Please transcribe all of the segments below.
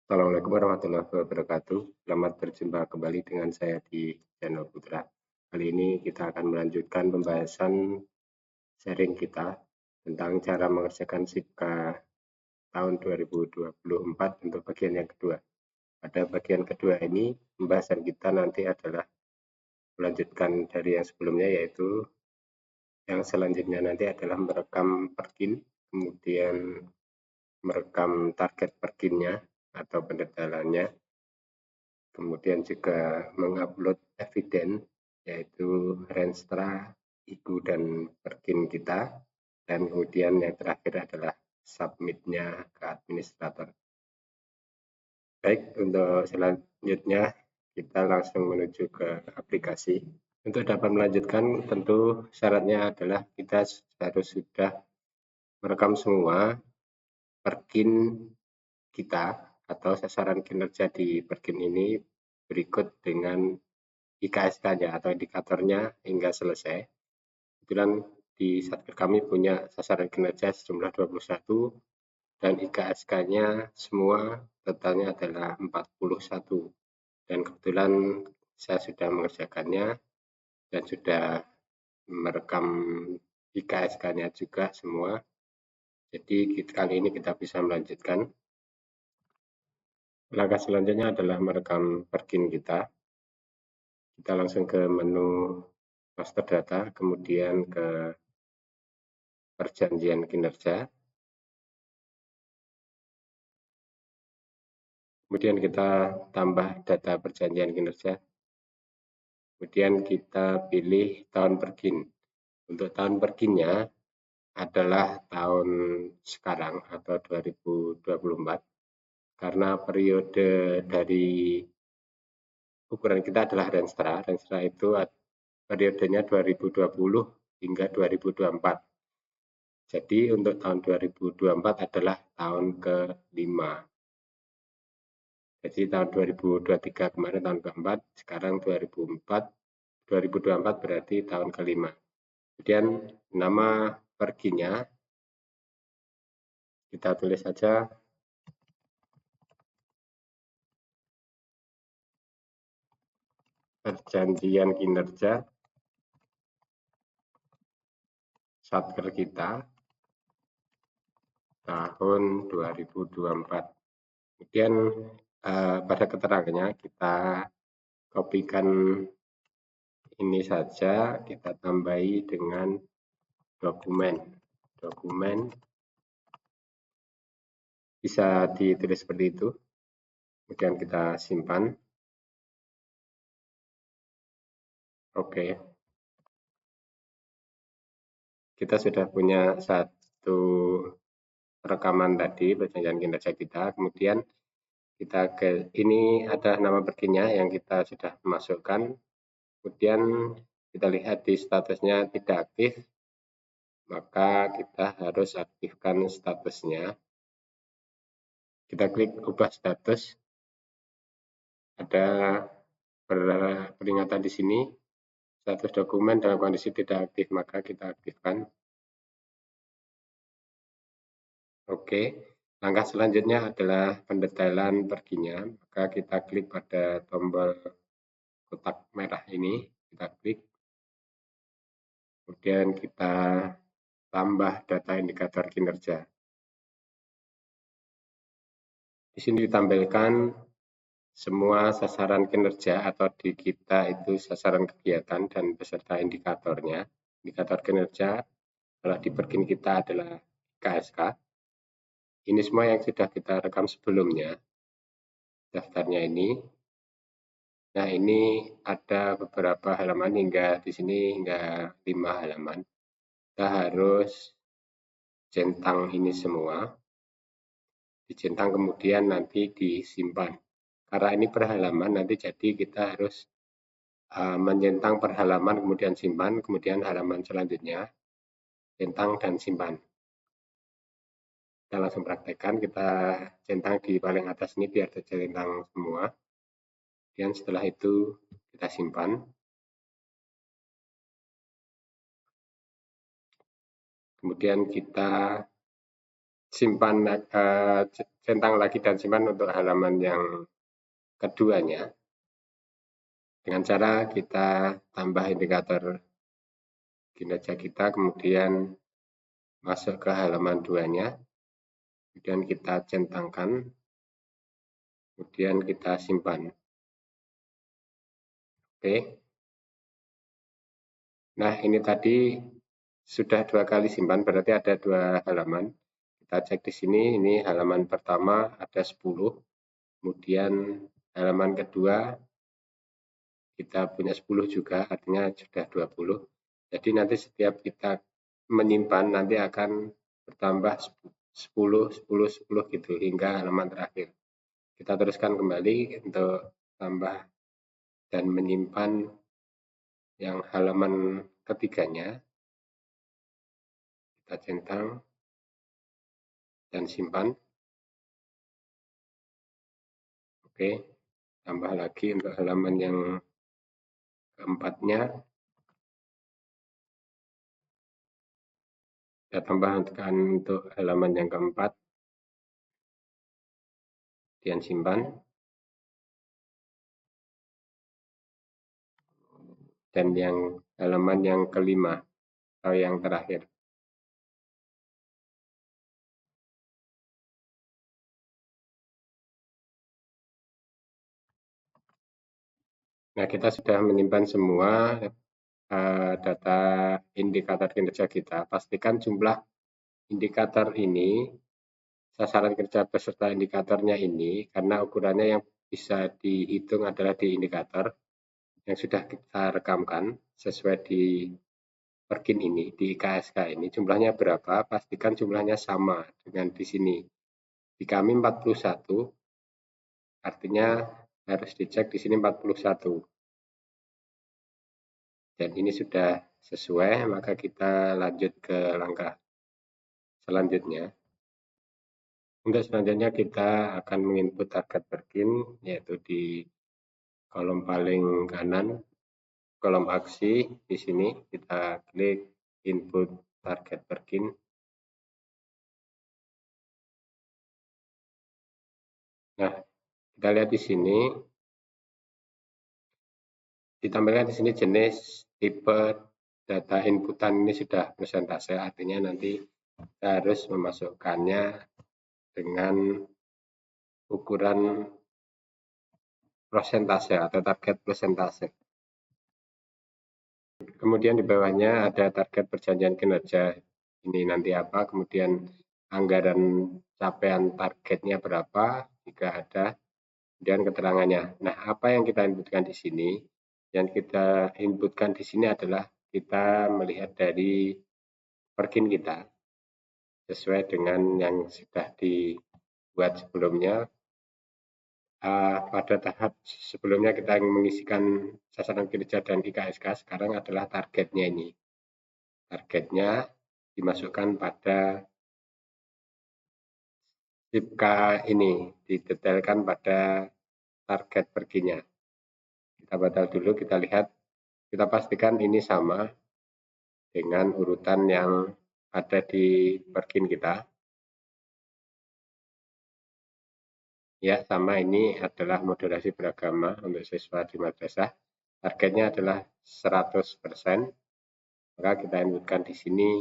Assalamualaikum warahmatullahi wabarakatuh. Selamat berjumpa kembali dengan saya di channel Putra. Kali ini kita akan melanjutkan pembahasan sharing kita tentang cara mengerjakan SIPKA tahun 2024 untuk bagian yang kedua. Pada bagian kedua ini, pembahasan kita nanti adalah melanjutkan dari yang sebelumnya, yaitu yang selanjutnya nanti adalah merekam perkin, kemudian merekam target perkinnya atau pendetalannya, kemudian juga mengupload eviden, yaitu Renstra, IGU, dan perkin kita, dan kemudian yang terakhir adalah submitnya ke administrator. Baik, untuk selanjutnya kita langsung menuju ke aplikasi. Untuk dapat melanjutkan, tentu syaratnya adalah kita harus sudah merekam semua perkin kita atau sasaran kinerja di perkin ini berikut dengan IKSK-nya atau indikatornya hingga selesai. Kebetulan di Satker kami punya sasaran kinerja sejumlah 21 dan IKSK-nya semua totalnya adalah 41. Dan kebetulan saya sudah mengerjakannya dan sudah merekam IKSK-nya juga semua. Jadi kali ini kita bisa melanjutkan. Langkah selanjutnya adalah merekam perkin kita. Kita langsung ke menu master data, kemudian ke perjanjian kinerja. Kemudian kita tambah data perjanjian kinerja. Kemudian kita pilih tahun perkin. Untuk tahun perkinnya adalah tahun sekarang atau 2024. Karena periode dari ukuran kita adalah Renstra. Renstra itu periodenya 2020 hingga 2024. Jadi untuk tahun 2024 adalah tahun ke-5. Jadi tahun 2023 kemarin tahun keempat, sekarang 2024 berarti tahun ke-5. Kemudian nama perginya kita tulis saja perjanjian kinerja Satker kita tahun 2024. Kemudian pada keterangannya kita kopikan ini saja, kita tambahi dengan dokumen bisa ditulis seperti itu, kemudian kita simpan. Oke, kita sudah punya satu rekaman tadi perjanjian kinerja kita. Kemudian kita ini ada nama perginya yang kita sudah masukkan. Kemudian kita lihat di statusnya tidak aktif, maka kita harus aktifkan statusnya. Kita klik ubah status, ada peringatan di sini, status dokumen dalam kondisi tidak aktif, maka kita aktifkan. Oke, langkah selanjutnya adalah pendetailan perginya, maka kita klik pada tombol kotak merah ini, kita klik, kemudian kita tambah data indikator kinerja. Di sini ditampilkan semua sasaran kinerja atau di kita itu sasaran kegiatan dan beserta indikatornya. Indikator kinerja kalau di perkin kita adalah KSK. Ini semua yang sudah kita rekam sebelumnya, daftarnya ini. Nah, ini ada beberapa halaman hingga di sini hingga 5 halaman. Kita harus centang ini semua. Dicentang kemudian nanti disimpan. Karena ini per halaman, nanti jadi kita harus mencentang per halaman, kemudian simpan, kemudian halaman selanjutnya centang dan simpan. Kita langsung praktekkan, kita centang di paling atas ini biar tercentang semua. Dan setelah itu kita simpan. Kemudian kita simpan, centang lagi dan simpan untuk halaman yang keduanya dengan cara kita tambah indikator kinerja kita, kemudian masuk ke halaman 2-nya, kemudian kita centangkan, kemudian kita simpan. Oke. Nah, ini tadi sudah 2 kali simpan, berarti ada 2 halaman. Kita cek di sini, ini halaman pertama ada 10, kemudian halaman kedua kita punya 10 juga, artinya sudah 20. Jadi nanti setiap kita menyimpan nanti akan bertambah 10, 10, 10 gitu hingga halaman terakhir. Kita teruskan kembali untuk tambah dan menyimpan yang halaman ketiganya. Kita centang dan simpan. Oke, tambah lagi untuk halaman yang keempatnya. Kita tambahkan untuk halaman yang keempat. Kemudian simpan. Dan yang halaman yang kelima atau yang terakhir. Nah, kita sudah menyimpan semua data indikator kinerja kita. Pastikan jumlah indikator ini, sasaran kerja beserta indikatornya ini, karena ukurannya yang bisa dihitung adalah di indikator yang sudah kita rekamkan sesuai di Perkin ini, di KSK ini, jumlahnya berapa, pastikan jumlahnya sama dengan di sini. Di kami 41, artinya harus dicek di sini 41. Dan ini sudah sesuai, maka kita lanjut ke langkah selanjutnya. Untuk selanjutnya kita akan menginput target Perkin, yaitu di kolom paling kanan, kolom aksi. Di sini kita klik input target Perkin. Nah, kita lihat di sini, ditampilkan di sini jenis tipe data inputan ini sudah persentase, artinya nanti kita harus memasukkannya dengan ukuran persentase atau target persentase. Kemudian di bawahnya ada target perjanjian kinerja. Ini nanti apa, kemudian anggaran capaian targetnya berapa jika ada, kemudian keterangannya. Nah, apa yang kita inputkan di sini? Yang kita inputkan di sini adalah kita melihat dari Perkin kita sesuai dengan yang sudah dibuat sebelumnya. Pada tahap sebelumnya kita mengisikan sasaran kinerja dan IKSK, sekarang adalah targetnya ini. Targetnya dimasukkan pada SIPK ini, didetailkan pada target perginya. Kita batal dulu, kita lihat, kita pastikan ini sama dengan urutan yang ada di pergin kita. Ya, sama, ini adalah moderasi beragama untuk siswa di madrasah. Targetnya adalah 100%, maka kita inputkan di sini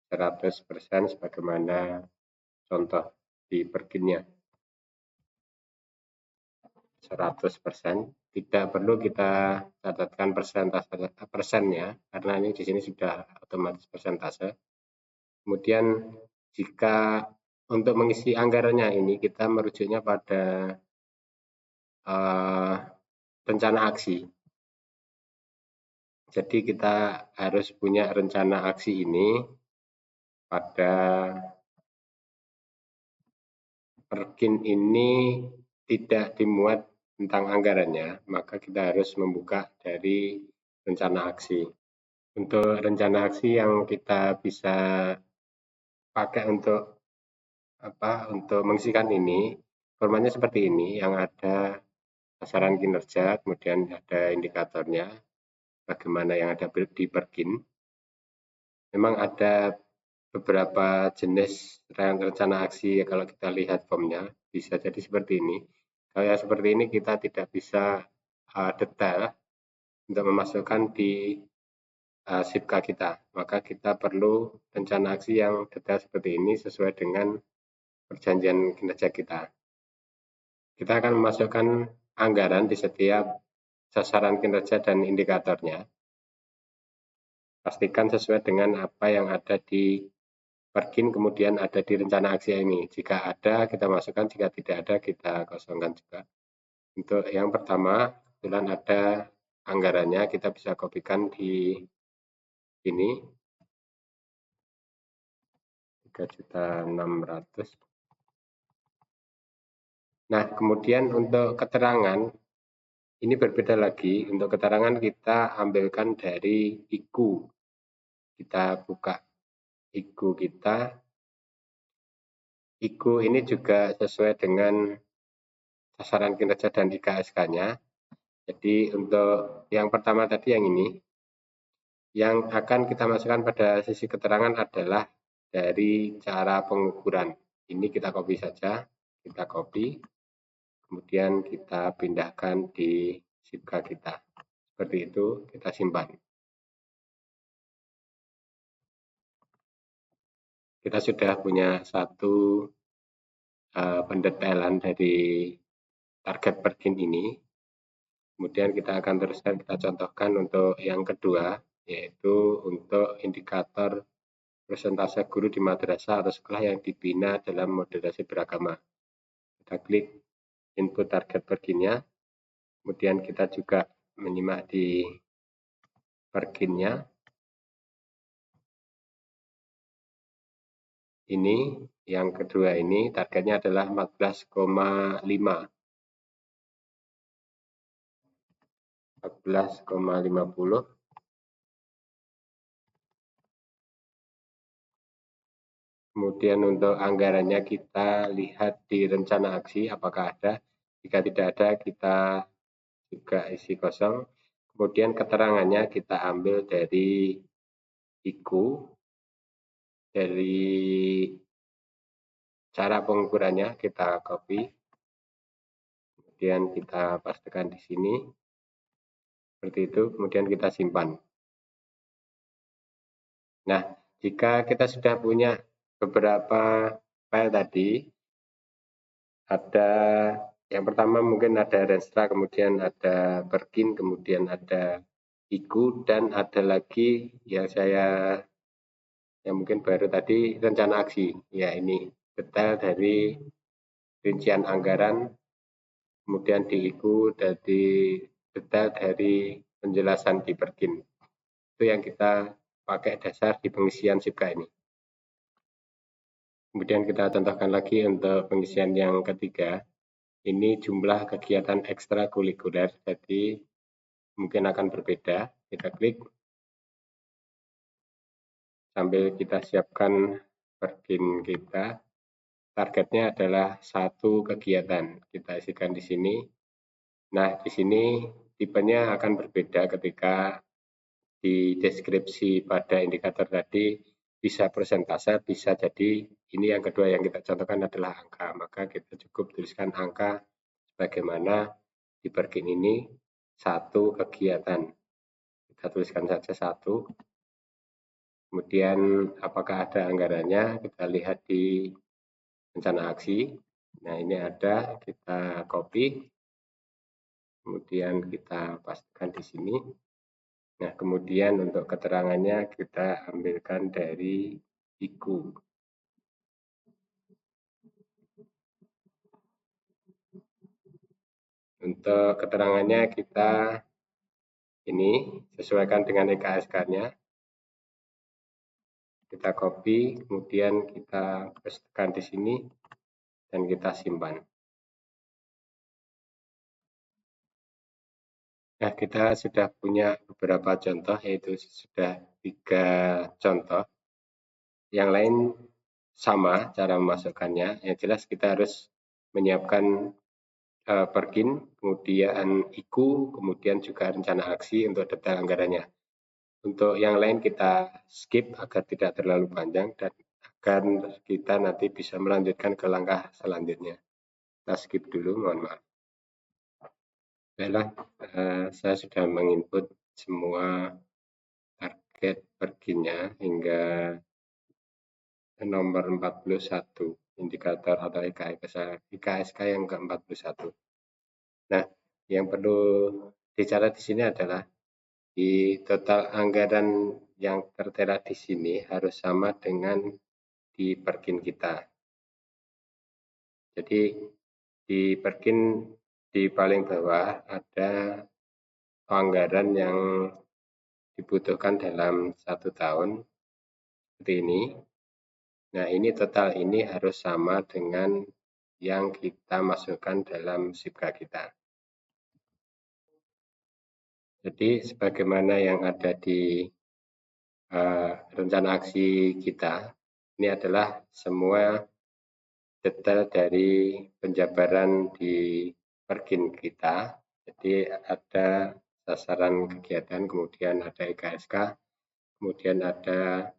100% sebagaimana contoh di perginnya. 100%, tidak perlu kita catatkan persennya, karena ini di sini sudah otomatis persentase. Kemudian jika untuk mengisi anggarannya ini kita merujuknya pada rencana aksi. Jadi kita harus punya rencana aksi ini pada Perkin ini tidak dimuat tentang anggarannya, maka kita harus membuka dari rencana aksi. Untuk rencana aksi yang kita bisa pakai untuk mengisikan ini, formatnya seperti ini, yang ada sasaran kinerja, kemudian ada indikatornya, bagaimana yang ada di Perkin. Memang ada beberapa jenis rencana aksi. Kalau kita lihat formnya bisa jadi seperti ini. Kalau yang seperti ini kita tidak bisa detail untuk memasukkan di SIPK kita, maka kita perlu rencana aksi yang detail seperti ini sesuai dengan perjanjian kinerja kita. Kita akan memasukkan anggaran di setiap sasaran kinerja dan indikatornya. Pastikan sesuai dengan apa yang ada di Perkin, kemudian ada di rencana aksi ini. Jika ada, kita masukkan. Jika tidak ada, kita kosongkan juga. Untuk yang pertama, kebetulan ada anggarannya, kita bisa kopikan di ini. 3.600.000. Nah, kemudian untuk keterangan, ini berbeda lagi. Untuk keterangan kita ambilkan dari IKU. Kita buka IKU kita. IKU ini juga sesuai dengan sasaran kinerja dan IKSK-nya. Jadi untuk yang pertama tadi yang ini, yang akan kita masukkan pada sisi keterangan adalah dari cara pengukuran. Ini kita copy saja, kita copy. Kemudian kita pindahkan di SIPK kita. Seperti itu, kita simpan. Kita sudah punya satu pendetailan dari target Perkin ini. Kemudian kita akan teruskan, kita contohkan untuk yang kedua, yaitu untuk indikator persentase guru di madrasah atau sekolah yang dibina dalam moderasi beragama. Kita klik input target Perkinnya. Kemudian kita juga menyimak di Perkinnya. Ini yang kedua ini targetnya adalah 14,5. 14,50. Kemudian untuk anggarannya kita lihat di rencana aksi apakah ada. Jika tidak ada, kita juga isi kosong. Kemudian keterangannya kita ambil dari IKU, dari cara pengukurannya kita copy, kemudian kita pastekan di sini, seperti itu, kemudian kita simpan. Nah, jika kita sudah punya beberapa file tadi, ada yang pertama mungkin ada Renstra, kemudian ada Perkin, kemudian ada IKU, dan ada lagi yang mungkin baru tadi rencana aksi. Ya, ini detail dari rincian anggaran, kemudian di IKU dari detail dari penjelasan di Perkin. Itu yang kita pakai dasar di pengisian SIPK ini. Kemudian kita contohkan lagi untuk pengisian yang ketiga. Ini jumlah kegiatan ekstrakurikuler, jadi mungkin akan berbeda. Kita klik sambil kita siapkan Perkin kita. Targetnya adalah satu kegiatan. Kita isikan di sini. Nah, di sini tipenya akan berbeda ketika di deskripsi pada indikator tadi bisa persentase, bisa jadi ini yang kedua yang kita contohkan adalah angka. Maka kita cukup tuliskan angka sebagaimana di Perkin ini satu kegiatan. Kita tuliskan saja satu. Kemudian apakah ada anggarannya? Kita lihat di rencana aksi. Nah, ini ada, kita copy. Kemudian kita pastikan di sini. Nah, kemudian untuk keterangannya kita ambilkan dari IKU. Untuk keterangannya kita ini sesuaikan dengan EKSK-nya. Kita copy, kemudian kita pastekan di sini dan kita simpan. Nah, kita sudah punya beberapa contoh, yaitu sudah 3 contoh. Yang lain sama cara memasukkannya. Yang jelas kita harus menyiapkan Perkin, kemudian IKU, kemudian juga rencana aksi untuk detail anggarannya. Untuk yang lain kita skip agar tidak terlalu panjang dan agar kita nanti bisa melanjutkan ke langkah selanjutnya. Kita skip dulu, mohon maaf. Baiklah, saya sudah menginput semua target perginya hingga nomor 41, indikator atau IKSK yang ke-41. Nah, yang perlu dicatat di sini adalah di total anggaran yang tertera di sini harus sama dengan di perkin kita. Jadi di perkin di paling bawah ada anggaran yang dibutuhkan dalam 1 tahun seperti ini. Nah, ini total ini harus sama dengan yang kita masukkan dalam SIPK kita. Jadi sebagaimana yang ada di rencana aksi kita, ini adalah semua detail dari penjabaran di perkin kita. Jadi ada sasaran kegiatan, kemudian ada IKSK, kemudian ada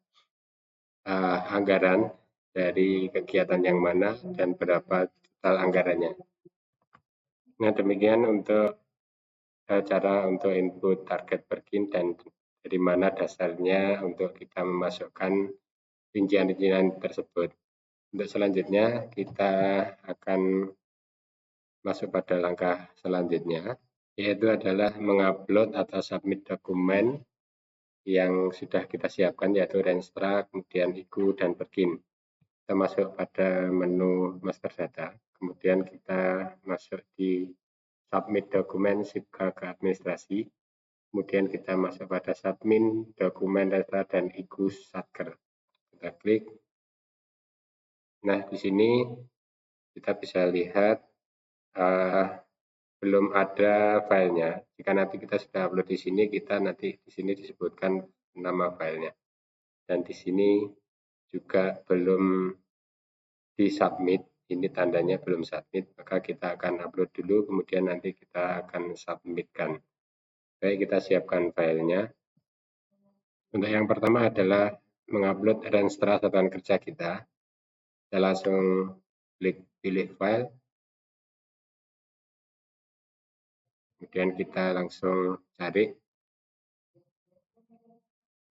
anggaran dari kegiatan yang mana dan berapa total anggarannya. Nah, demikian untuk cara untuk input target perkin dan dari mana dasarnya untuk kita memasukkan rincian-rincian tersebut. Untuk selanjutnya kita akan masuk pada langkah selanjutnya, yaitu adalah mengupload atau submit dokumen yang sudah kita siapkan, yaitu Renstra, kemudian IKU, dan perkin. Kita masuk pada menu master data, kemudian kita masuk di submit dokumen SIPK ke administrasi, kemudian kita masuk pada submit dokumen Renstra dan IKU Satker. Kita klik. Nah, di sini kita bisa lihat belum ada filenya. Jika nanti kita sudah upload di sini, kita nanti di sini disebutkan nama filenya. Dan di sini juga belum disubmit, ini tandanya belum submit, maka kita akan upload dulu, kemudian nanti kita akan submitkan. Baik, kita siapkan filenya. Untuk yang pertama adalah mengupload Renstra Satuan Kerja kita. Kita langsung klik pilih file. Kemudian kita langsung cari.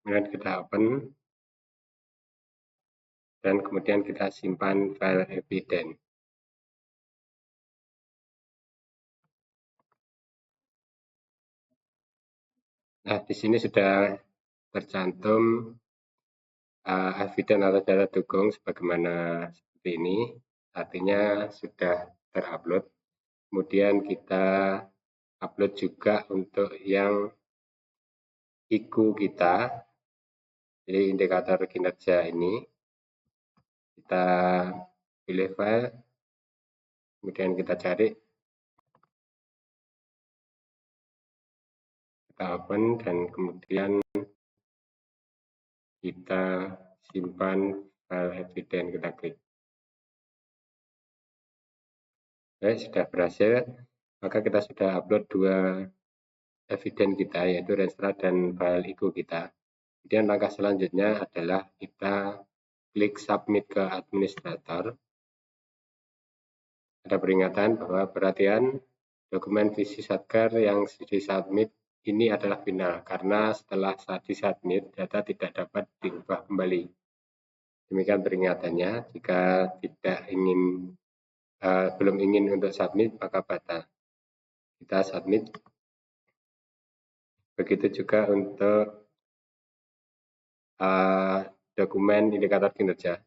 Kemudian kita open. Dan kemudian kita simpan file eviden. Nah, di sini sudah tercantum eviden atau data dukung sebagaimana seperti ini, artinya sudah terupload. Kemudian kita upload juga untuk yang IKU kita, jadi indikator kinerja ini. Kita pilih file, kemudian kita cari, kita open, dan kemudian kita simpan file eviden, kita klik. Baik, sudah berhasil, maka kita sudah upload 2 eviden kita, yaitu Renstra dan file IKU kita. Kemudian langkah selanjutnya adalah kita klik submit ke administrator. Ada peringatan bahwa perhatian, dokumen visi Satker yang disubmit ini adalah final, karena setelah disubmit, data tidak dapat diubah kembali. Demikian peringatannya, jika belum ingin untuk submit, maka batal. Kita submit. Begitu juga untuk dokumen indikator kinerja.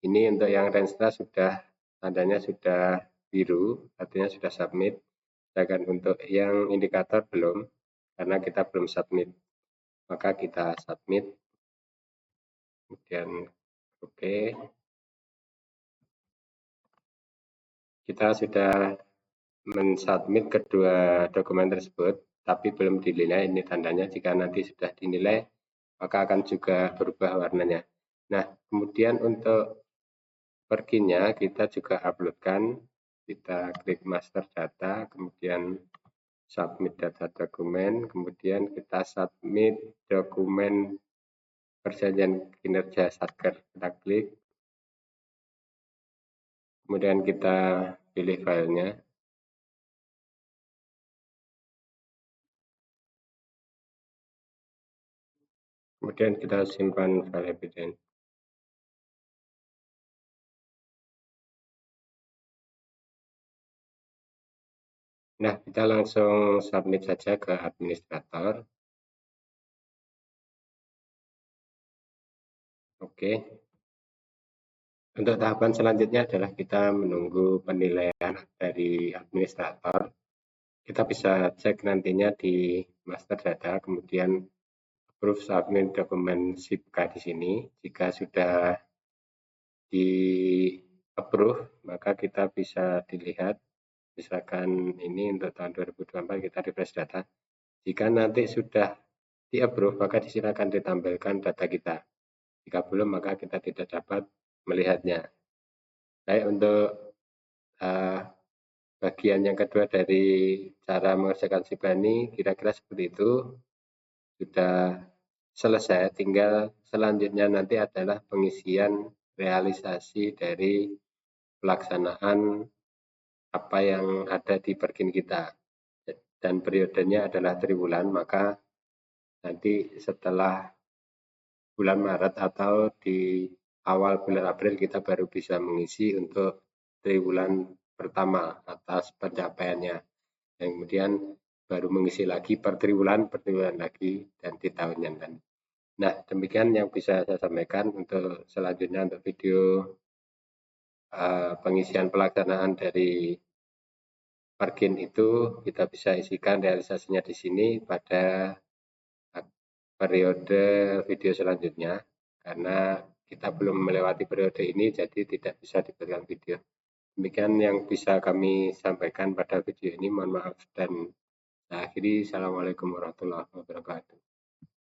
Ini untuk yang Renstra sudah tandanya sudah biru, artinya sudah submit. Sedangkan untuk yang indikator belum, karena kita belum submit. Maka kita submit. Kemudian oke. Kita sudah mensubmit kedua dokumen tersebut, tapi belum dinilai. Ini tandanya jika nanti sudah dinilai, maka akan juga berubah warnanya. Nah, kemudian untuk perginya kita juga uploadkan. Kita klik master data, kemudian submit data dokumen, kemudian kita submit dokumen perjanjian kinerja Satker. Kita klik. Kemudian kita pilih filenya. Kemudian kita simpan file evidence. Nah, kita langsung submit saja ke administrator. Oke. Untuk tahapan selanjutnya adalah kita menunggu penilaian dari administrator. Kita bisa cek nantinya di master data, kemudian approve submit dokumen SIPK di sini. Jika sudah di approve, maka kita bisa dilihat, misalkan ini untuk tahun 2024 kita refresh data. Jika nanti sudah di approve, maka disilakan ditampilkan data kita. Jika belum, maka kita tidak dapat melihatnya. Baik, untuk bagian yang kedua dari cara mengerjakan SIPK ini kira-kira seperti itu. Sudah selesai, tinggal selanjutnya nanti adalah pengisian realisasi dari pelaksanaan apa yang ada di Perkin kita. Dan periodenya adalah triwulan, maka nanti setelah bulan Maret atau di awal bulan April kita baru bisa mengisi untuk triwulan pertama atas pencapaiannya. Dan kemudian baru mengisi lagi per triwulan lagi, dan di tahun yang lain. Nah, demikian yang bisa saya sampaikan. Untuk selanjutnya untuk video pengisian pelaksanaan dari Perkin itu kita bisa isikan realisasinya di sini pada periode video selanjutnya, karena kita belum melewati periode ini jadi tidak bisa diberikan video. Demikian yang bisa kami sampaikan pada video ini. Mohon maaf dan saya akhiri. Assalamualaikum warahmatullahi wabarakatuh.